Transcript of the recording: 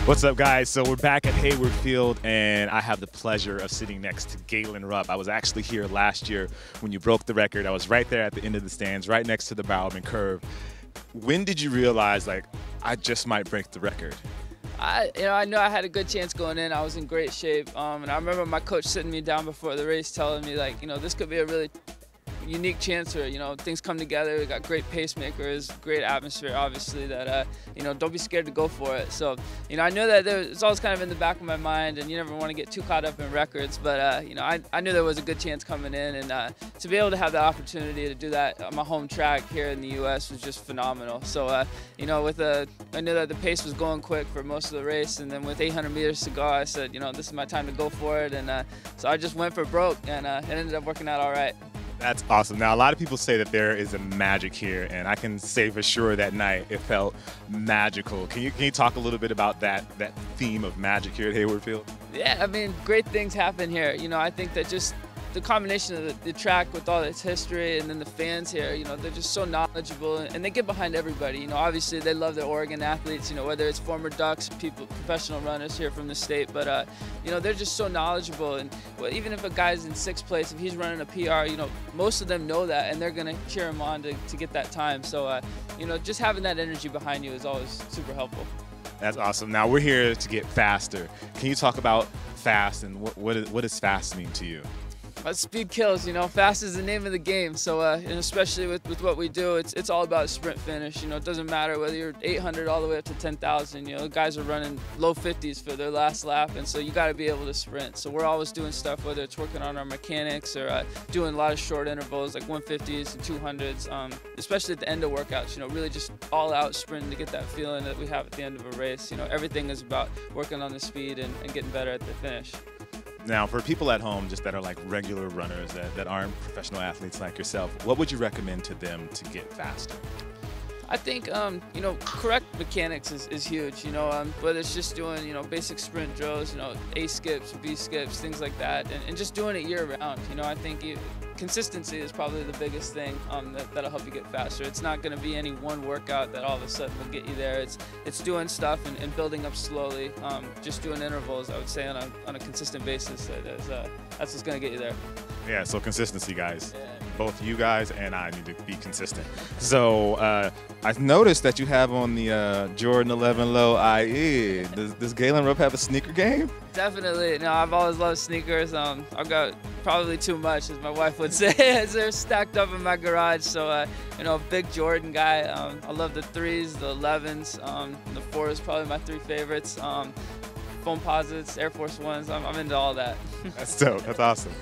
What's up, guys? So we're back at Hayward Field, and I have the pleasure of sitting next to Galen Rupp. I was actually here last year when you broke the record. I was right there at the end of the stands, right next to the Bowerman curve. When did you realize, like, I just might break the record? I know I had a good chance going in. I was in great shape, and I remember my coach sitting me down before the race, telling me, like, this could be a really unique chance where things come together. We got great pacemakers, great atmosphere, obviously. That don't be scared to go for it. So I know that it's always kind of in the back of my mind, and you never want to get too caught up in records. But I knew there was a good chance coming in, and to be able to have the opportunity to do that on my home track here in the U.S. was just phenomenal. So I knew that the pace was going quick for most of the race, and then with 800 meters to go, I said, this is my time to go for it, and so I just went for broke, and it ended up working out all right. That's awesome. Now, a lot of people say that there is a magic here, and I can say for sure that night it felt magical. Can you talk a little bit about that theme of magic here at Hayward Field? Yeah, I mean, great things happen here. I think that just the combination of the track with all its history, and then the fans here, they're just so knowledgeable, and they get behind everybody. Obviously they love the Oregon athletes, whether it's former Ducks, professional runners here from the state, but they're just so knowledgeable. And even if a guy's in 6th place, if he's running a PR, most of them know that, and they're gonna cheer him on to get that time. So just having that energy behind you is always super helpful. That's awesome. Now we're here to get faster. Can you talk about fast, and what does fast mean to you? Speed kills, fast is the name of the game. So, and especially with what we do, it's all about sprint finish. It doesn't matter whether you're 800 all the way up to 10,000. The guys are running low 50s for their last lap, and so you got to be able to sprint. So we're always doing stuff, whether it's working on our mechanics or doing a lot of short intervals like 150s and 200s, especially at the end of workouts. Really just all out sprinting to get that feeling that we have at the end of a race. Everything is about working on the speed and getting better at the finish. Now, for people at home just that are like regular runners that aren't professional athletes like yourself, what would you recommend to them to get faster? I think, correct mechanics is huge, whether it's just doing, basic sprint drills, A skips, B skips, things like that, and just doing it year round. I think consistency is probably the biggest thing that'll help you get faster. It's not going to be any one workout that all of a sudden will get you there. It's doing stuff and building up slowly, just doing intervals, I would say, on a consistent basis. That's what's going to get you there. Yeah, so consistency, guys. Yeah. Both you guys and I need to be consistent. So I've noticed that you have on the Jordan 11 Low IE. Does Galen Rupp have a sneaker game? Definitely. No, I've always loved sneakers. I've got probably too much, as my wife would say, as they're stacked up in my garage. So, a big Jordan guy. I love the 3s, the 11s. The 4s, probably my 3 favorites. Foam posits, Air Force Ones. I'm into all that. That's dope. That's awesome.